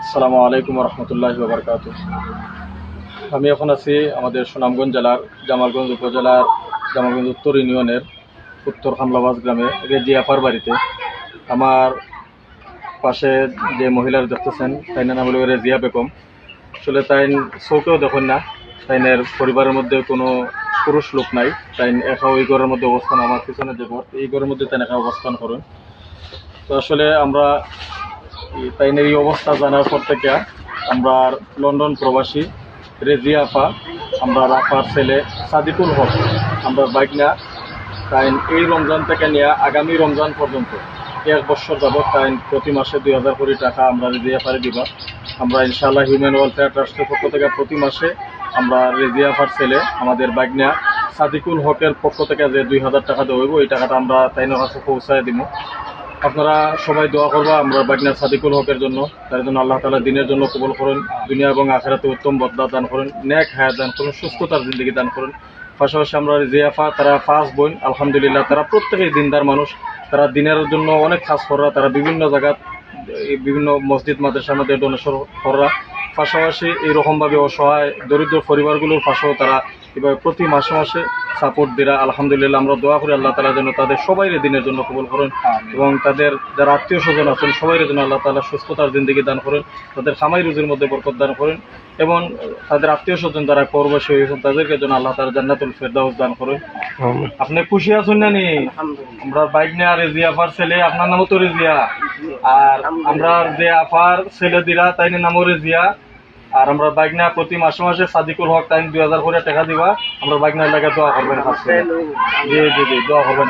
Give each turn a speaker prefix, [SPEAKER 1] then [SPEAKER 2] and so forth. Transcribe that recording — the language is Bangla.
[SPEAKER 1] আসসালামু আলাইকুম রহমতুল্লাহি ওয়া বারাকাতুহু। আমি এখন আছি আমাদের সুনামগঞ্জ জেলার জামালগঞ্জ উপজেলার জামালগঞ্জ উত্তর ইউনিয়নের উত্তর খামলাবাজ গ্রামে রেজিয়া আপার বাড়িতে। আমার পাশে যে মহিলার দেখতেছেন তাইনের নাম হলো রেজিয়া বেগম। আসলে তাই চৌকেও দেখুন না, তাইনের পরিবারের মধ্যে কোনো পুরুষ লোক নাই। তাই একা ওই ঘরের মধ্যে অবস্থান, আমার পিছনে যে ঘর এই ঘরের মধ্যে তাই একা অবস্থান করেন। তো আসলে আমরা তাইনের এই অবস্থা জানার পর থেকে আমরা লন্ডন প্রবাসী রেজিয়া আপা, আমরা আপার ছেলে সাদিকুল হক, আমরা বাইক না তাই এই রমজান থেকে নিয়ে আগামী রমজান পর্যন্ত 1 বছর যাবৎ তাই প্রতি মাসে 2000 কোটি টাকা আমরা রেজিয়া আপারে দিবা। আমরা ইনশাআল্লাহ হিউম্যান ওয়েলফেয়ার ট্রাস্টের পক্ষ থেকে প্রতি মাসে আমরা রেজিয়া আপার ছেলে আমাদের বাইকনা সাদিকুল হকের পক্ষ থেকে যে 2000 টাকা দেওয়া হইব, এই টাকাটা আমরা তাইনের কাছে পৌঁছায় দিব। আপনারা সবাই দোয়া করবা আমরা বাইকনা সাদিকুল হকের জন্য, তার জন্য আল্লাহ তাআলা দিনের জন্য কবুল করেন, দুনিয়া এবং আখিরাতে উত্তম বদলা দান করেন, নেক হায়াত দান করেন, সুস্থতার জিন্দগি দান করেন। পাশাপাশি আমরা জিয়াফা তারা 5 বোন, আলহামদুলিল্লাহ তারা প্রত্যেকেই দিনদার মানুষ। তারা দিনের জন্য অনেক কাজ করা, তারা বিভিন্ন জায়গা বিভিন্ন মসজিদ মাদ্রাসার মধ্যে ডোনেশন করা। পাশাপাশি এইরকমভাবে অসহায় দরিদ্র পরিবারগুলোর পাশেও তারা এভাবে প্রতি মাসে মাসে সাপোর্ট দিরা। আলহামদুলিল্লাহ আমরা দোয়া করি আল্লাহ তাআলা যেন তাদের সবাই দিনের জন্য কবুল করেন এবং তাদের যারা আত্মীয় স্বজন আছেন সবাই যেন আল্লাহ তাআলা সুস্থতার জিন্দগি দান করেন, তাদের খামাই রুজির মধ্যে বরকত দান করেন এবং তাদের আত্মীয় স্বজন যারা পরবাসী হয়েছেন তাদেরকে যেন আল্লাহ তাআলা জান্নাতুল ফেরদাউস দান করেন। আপনি খুশি আছেন না নি? আমরা বাইক নিয়ে রেজিয়া আপার ছেলে, আপনার নামও তো রেজিয়া, আর আমরা যে আপার ছেলে দিরা তাই নামও রেজিয়া। আর আমরা বাইক না প্রতি মাসে মাসে সাদিকুল হক টাইম 2000 করে টাকা দিবা। আমরা বাইক না লাগে দোয়া করবেন, জি জি জি দোয়া করবেন।